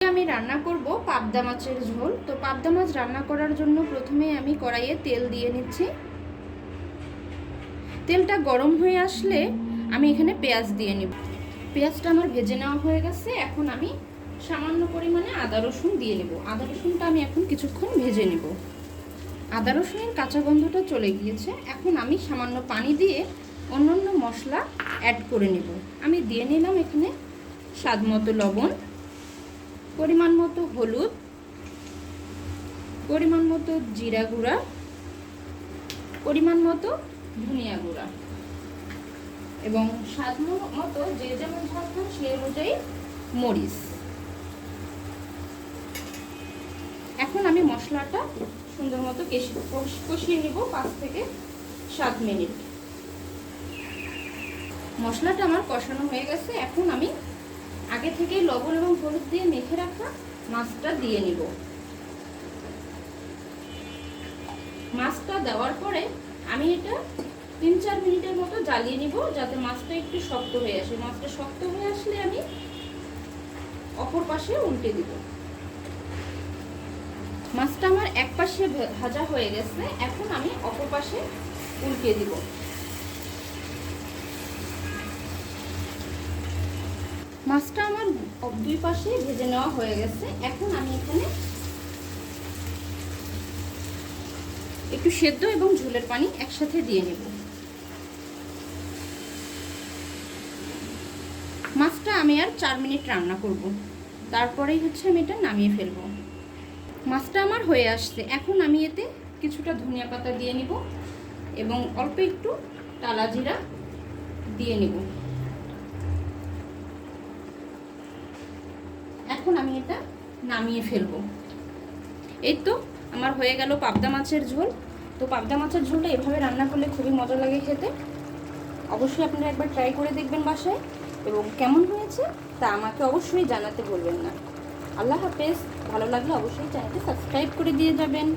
আমি রান্না করব পাবদা মাছের ঝোল। তো পাবদা মাছ রান্না করার জন্য প্রথমে আমি কড়াইয়ে তেল দিয়ে নিচ্ছি। তেলটা গরম হয়ে আসলে আমি এখানে পেঁয়াজ দিয়ে নিব। পেঁয়াজটা আমার ভেজে নেওয়া হয়ে গেছে। এখন আমি সামান্য পরিমাণে আদা রসুন দিয়ে নেব। আদা রসুনটা আমি এখন কিছুক্ষণ ভেজে নেব। আদা রসুনের কাঁচা গন্ধটা চলে গিয়েছে। এখন আমি সামান্য পানি দিয়ে অন্যান্য মশলা অ্যাড করে নেব। আমি দিয়ে নিলাম এখানে স্বাদ মতো লবণ, পরিমাণ মতো হলুদ, পরিমাণ মতো জিরা গুঁড়া, পরিমাণ মতো ধনিয়া গুঁড়া এবং স্বাদ মতো যে যেমন ঝাল খান সেই অনুযায়ী মরিচ। এখন আমি মশলাটা সুন্দর মতো কষিয়ে নিব 5 থেকে 7 মিনিট। মশলাটা আমার কষানো হয়ে গেছে। এখন আমি আগে থেকে লবণ এবং হলুদ দিয়ে মেখে রাখা মাছটা দিয়ে নিব। মাছটা দেওয়ার পরে আমি এটা 3-4 মিনিটের মতো জ্বালিয়ে নিব, যাতে মাছটা একটু শক্ত হয়ে আসে। মাছটা শক্ত হয়ে আসলে আমি অপর পাশে উল্টে দিব। মাছটা আমার এক পাশে ভাজা হয়ে গেছে। এখন আমি অপর পাশে উল্টে দিব। মাছটা আমার দুই পাশে ভেজে নেওয়া হয়ে গেছে। এখন আমি এখানে একটু সেদ্ধ এবং ঝোলের পানি একসাথে দিয়ে নেব। মাছটা আমি আর 4 মিনিট রান্না করব, তারপরেই আমি এটা নামিয়ে ফেলব। মাছটা আমার হয়ে আসছে। এখন আমি এতে কিছুটা ধনিয়া পাতা দিয়ে নিব এবং অল্প একটু টালা জিরা দিয়ে নিব। এখন আমি এটা নামিয়ে ফেলব। এই তো আমার হয়ে গেল পাবদা মাছের ঝোল। তো পাবদা মাছের ঝোলটা এভাবে রান্না করলে খুবই মজা লাগে খেতে। অবশ্যই আপনারা একবার ট্রাই করে দেখবেন বাসায়, এবং কেমন হয়েছে তা আমাকে অবশ্যই জানাতে ভুলবেন না। আল্লাহ হাফেজ। ভালো লাগলে অবশ্যই চ্যানেলটি সাবস্ক্রাইব করে দিয়ে যাবেন।